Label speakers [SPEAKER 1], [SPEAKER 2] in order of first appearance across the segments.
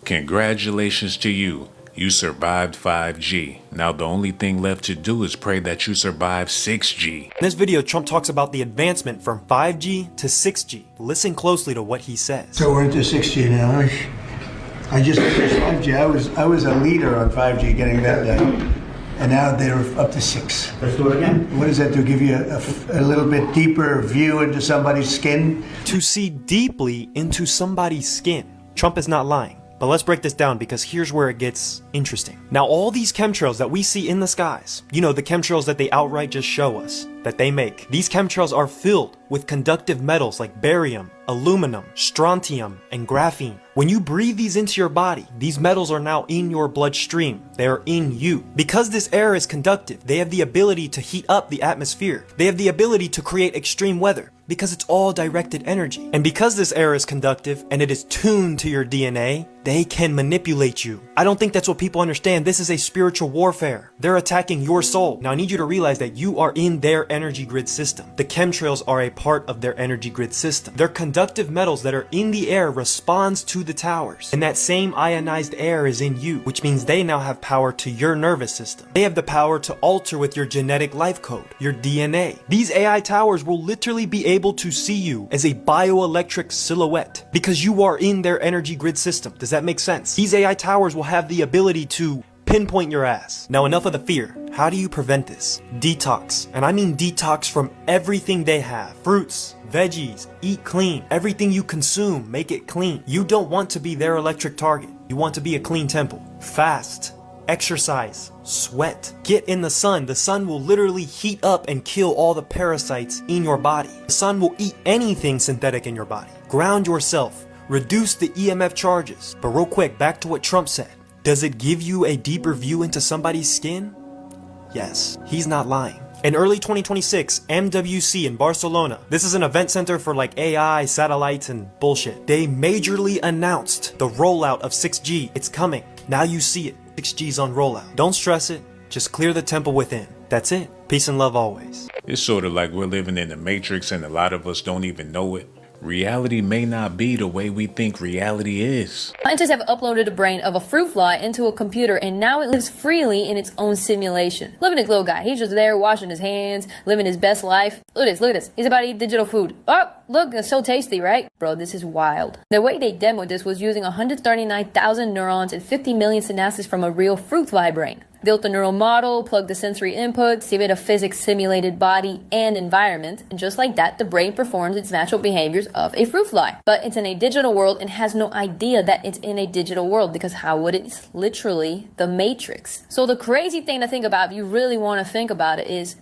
[SPEAKER 1] Congratulations to you. You survived 5G. Now the only thing left to do is pray that you survive 6G.
[SPEAKER 2] In this video, Trump talks about the advancement from 5G to 6G. Listen closely to what he says.
[SPEAKER 3] So we're into 6G now. I just finished 5G. I was a leader on 5G getting that done. And now they're up to 6.
[SPEAKER 4] Let's do it again.
[SPEAKER 3] What does that do? Give you a little bit deeper view into somebody's skin?
[SPEAKER 2] To see deeply into somebody's skin. Trump is not lying. But let's break this down because here's where it gets interesting. Now, all these chemtrails that we see in the skies, you know, the chemtrails that they outright just show us, that they make, these chemtrails are filled with conductive metals like barium, aluminum, strontium, and graphene. When you breathe these into your body, these metals are now in your bloodstream. They are in you. Because this air is conductive, they have the ability to heat up the atmosphere. They have the ability to create extreme weather because it's all directed energy. And because this air is conductive and it is tuned to your DNA, they can manipulate you. I don't think that's what people understand. This is a spiritual warfare. They're attacking your soul. Now I need you to realize that you are in their energy grid system. The chemtrails are a part of their energy grid system. Their conductive metals that are in the air responds to the towers. And that same ionized air is in you, which means they now have power to your nervous system. They have the power to alter with your genetic life code, your DNA. These AI towers will literally be able to see you as a bioelectric silhouette because you are in their energy grid system. Does that make sense? These AI towers will have the ability to pinpoint your ass. Now enough of the fear. How do you prevent this? Detox. And I mean detox from everything they have. Fruits, veggies, eat clean. Everything you consume, make it clean. You don't want to be their electric target. You want to be a clean temple. Fast. Exercise, sweat, get in the sun. The sun will literally heat up and kill all the parasites in your body. The sun will eat anything synthetic in your body. Ground yourself, reduce the EMF charges. But real quick, back to what Trump said. Does it give you a deeper view into somebody's skin? Yes, he's not lying. In early 2026, MWC in Barcelona, this is an event center for like AI, satellites, and bullshit. They majorly announced the rollout of 6G. It's coming. Now you see it. 6G's on rollout. Don't stress it. Just clear the temple within. That's it. Peace and love always.
[SPEAKER 1] It's sort of like we're living in the Matrix and a lot of us don't even know it. Reality may not be the way we think reality is.
[SPEAKER 5] Scientists have uploaded the brain of a fruit fly into a computer and now it lives freely in its own simulation. Look at this little guy. He's just there washing his hands, living his best life. Look at this. He's about to eat digital food. Oh, look, it's so tasty, right? Bro, this is wild. The way they demoed this was using 139,000 neurons and 50 million synapses from a real fruit fly brain. Built a neural model, plugged the sensory inputs, gave it a physics simulated body and environment, and just like that, the brain performs its natural behaviors of a fruit fly. But it's in a digital world and has no idea that it's in a digital world because how would it? It's literally the Matrix. So the crazy thing to think about, if you really want to think about it, is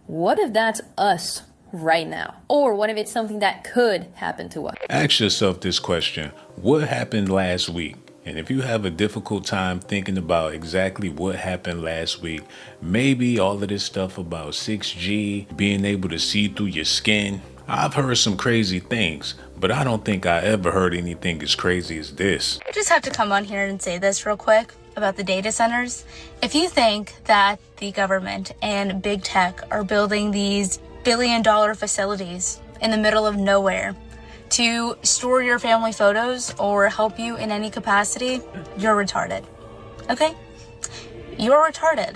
[SPEAKER 5] what if that's us right now? Or what if it's something that could happen to us?
[SPEAKER 1] Ask yourself this question. What happened last week? And if you have a difficult time thinking about exactly what happened last week, maybe all of this stuff about 6G, being able to see through your skin. I've heard some crazy things, but I don't think I ever heard anything as crazy as this.
[SPEAKER 6] I just have to come on here and say this real quick about the data centers. If you think that the government and big tech are building these billion-dollar facilities in the middle of nowhere to store your family photos or help you in any capacity, you're retarded. Okay? You're retarded.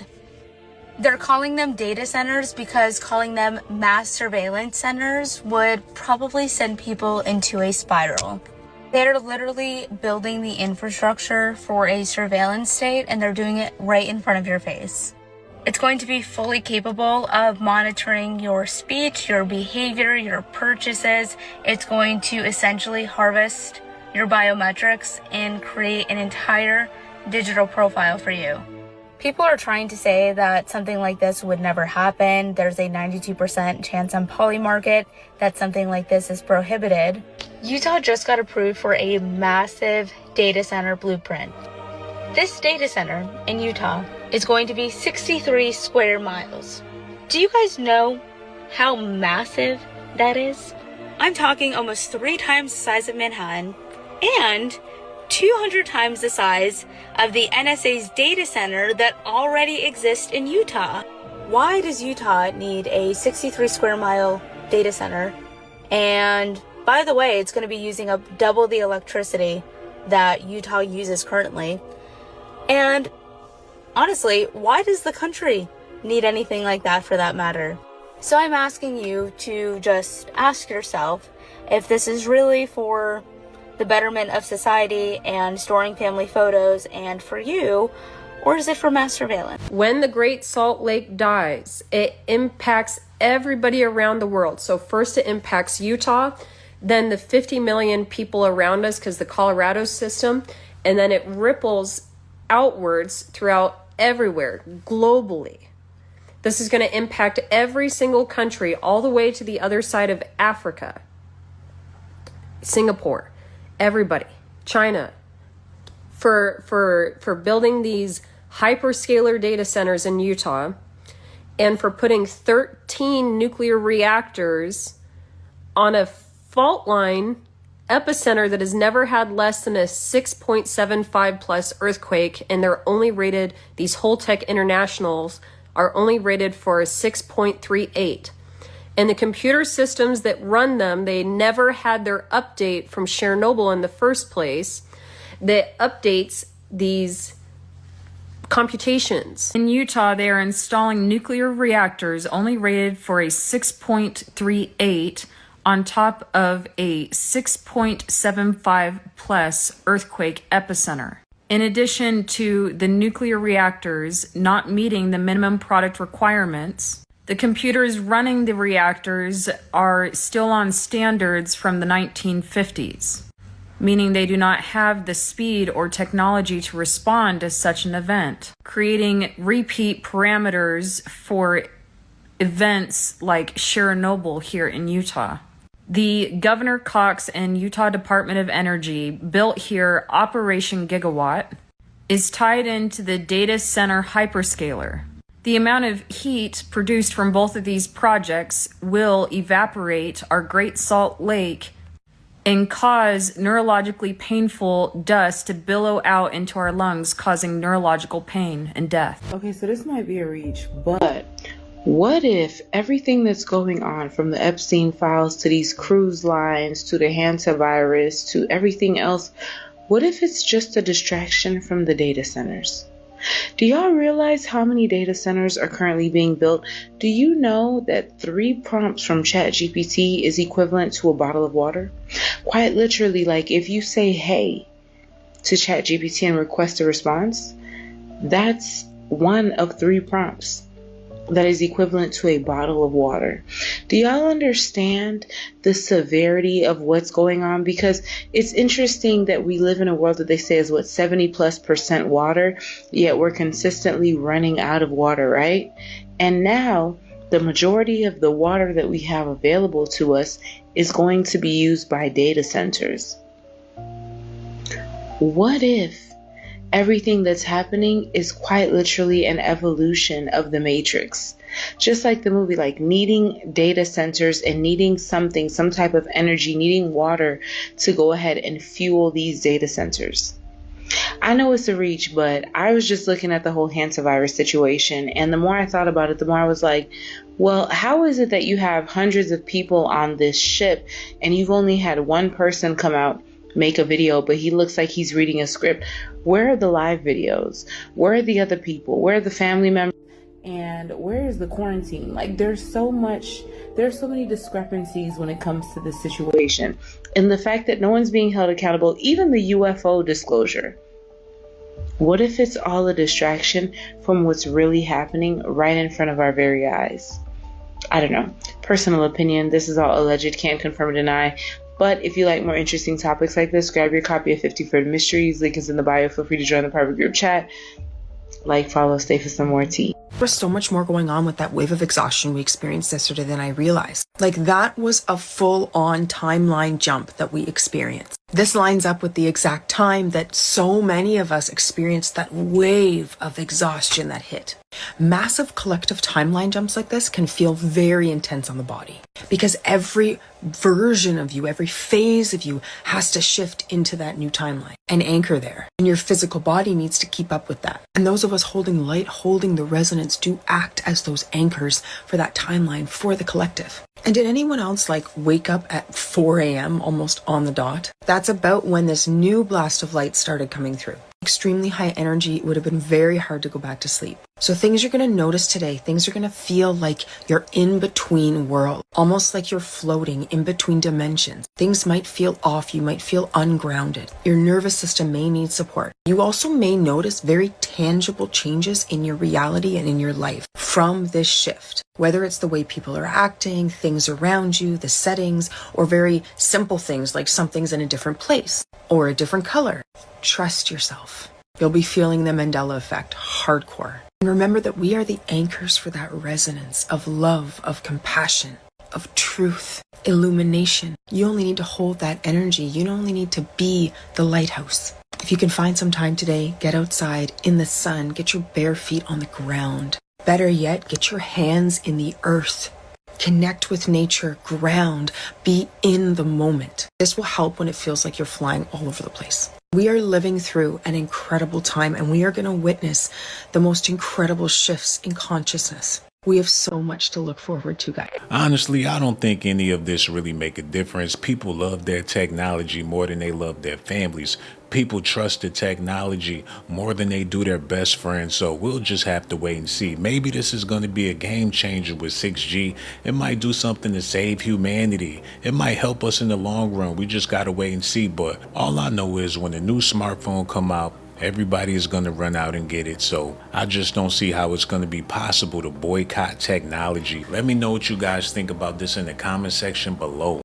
[SPEAKER 6] They're calling them data centers because calling them mass surveillance centers would probably send people into a spiral. They're literally building the infrastructure for a surveillance state and they're doing it right in front of your face. It's going to be fully capable of monitoring your speech, your behavior, your purchases. It's going to essentially harvest your biometrics and create an entire digital profile for you. People are trying to say that something like this would never happen. There's a 92% chance on Poly Market that something like this is prohibited. Utah just got approved for a massive data center blueprint. This data center in Utah is going to be 63 square miles. Do you guys know how massive that is? I'm talking almost 3 times the size of Manhattan and 200 times the size of the NSA's data center that already exists in Utah. Why does Utah need a 63 square mile data center? And by the way, it's going to be using up double the electricity that Utah uses currently. And honestly, why does the country need anything like that for that matter? So I'm asking you to just ask yourself if this is really for the betterment of society and storing family photos and for you, or is it for mass surveillance?
[SPEAKER 4] When the Great Salt Lake dies, it impacts everybody around the world. So first it impacts Utah, then the 50 million people around us because the Colorado system, and then it ripples outwards throughout everywhere, globally. This is going to impact every single country all the way to the other side of Africa. Singapore, everybody, China, for building these hyperscaler data centers in Utah, and for putting 13 nuclear reactors on a fault line epicenter that has never had less than a 6.75 plus earthquake, and they're only rated, these Holtec Internationals are only rated for a 6.38. And the computer systems that run them, they never had their update from Chernobyl in the first place that updates these computations.
[SPEAKER 7] In Utah, they are installing nuclear reactors only rated for a 6.38 on top of a 6.75 plus earthquake epicenter. In addition to the nuclear reactors not meeting the minimum product requirements, the computers running the reactors are still on standards from the 1950s, meaning they do not have the speed or technology to respond to such an event, creating repeat parameters for events like Chernobyl here in Utah. The Governor Cox and Utah Department of Energy built here Operation Gigawatt is tied into the data center hyperscaler. The amount of heat produced from both of these projects will evaporate our Great Salt Lake and cause neurologically painful dust to billow out into our lungs, causing neurological pain and death.
[SPEAKER 8] Okay, so this might be a reach, but what if everything that's going on, from the Epstein files to these cruise lines to the hantavirus to everything else, what if it's just a distraction from the data centers? Do y'all realize how many data centers are currently being built? Do you know that 3 prompts from ChatGPT is equivalent to a bottle of water? Quite literally, like if you say hey to ChatGPT and request a response, that's one of 3 prompts that is equivalent to a bottle of water. Do y'all understand the severity of what's going on? Because it's interesting that we live in a world that they say is 70+% water, yet we're consistently running out of water, right? And now the majority of the water that we have available to us is going to be used by data centers. What if everything that's happening is quite literally an evolution of the Matrix? Just like the movie, like needing data centers and needing something, some type of energy, needing water to go ahead and fuel these data centers. I know it's a reach, but I was just looking at the whole hantavirus situation, and the more I thought about it, the more I was like, well, how is it that you have hundreds of people on this ship and you've only had one person come out, make a video, but he looks like he's reading a script? Where are the live videos? Where are the other people? Where are the family members?
[SPEAKER 9] And where is the quarantine? Like, there's so many discrepancies when it comes to this situation.
[SPEAKER 8] And the fact that no one's being held accountable, even the UFO disclosure. What if it's all a distraction from what's really happening right in front of our very eyes? I don't know. Personal opinion. This is all alleged, can't confirm or deny. But if you like more interesting topics like this, grab your copy of 50 Further Mysteries. Link is in the bio. Feel free to join the private group chat. Like, follow, stay for some more tea.
[SPEAKER 10] There was so much more going on with that wave of exhaustion we experienced yesterday than I realized. Like, that was a full-on timeline jump that we experienced. This lines up with the exact time that so many of us experienced that wave of exhaustion that hit. Massive collective timeline jumps like this can feel very intense on the body because every version of you, every phase of you has to shift into that new timeline and anchor there. And your physical body needs to keep up with that. And those of us holding light, holding the resonance, do act as those anchors for that timeline for the collective. And did anyone else wake up at 4 a.m. almost on the dot? That's about when this new blast of light started coming through. Extremely high energy, it would have been very hard to go back to sleep. So things you're going to notice today, things are going to feel like you're in between worlds, almost like you're floating in between dimensions. Things might feel off, you might feel ungrounded. Your nervous system may need support. You also may notice very tangible changes in your reality and in your life from this shift. Whether it's the way people are acting, things around you, the settings, or very simple things like something's in a different place or a different color. Trust yourself. You'll be feeling the Mandela effect hardcore. And remember that we are the anchors for that resonance of love, of compassion, of truth, illumination. You only need to hold that energy. You only need to be the lighthouse. If you can find some time today, get outside in the sun, get your bare feet on the ground. Better yet, get your hands in the earth. Connect with nature, ground, be in the moment. This will help when it feels like you're flying all over the place. We are living through an incredible time and we are going to witness the most incredible shifts in consciousness. We have so much to look forward to, guys.
[SPEAKER 1] Honestly, I don't think any of this really make a difference. People love their technology more than they love their families. People trust the technology more than they do their best friends. So we'll just have to wait and see. Maybe this is going to be a game changer with 6G. It might do something to save humanity. It might help us in the long run. We just got to wait and see. But all I know is when the new smartphone come out, everybody is going to run out and get it. So I just don't see how it's going to be possible to boycott technology. Let me know what you guys think about this in the comment section below.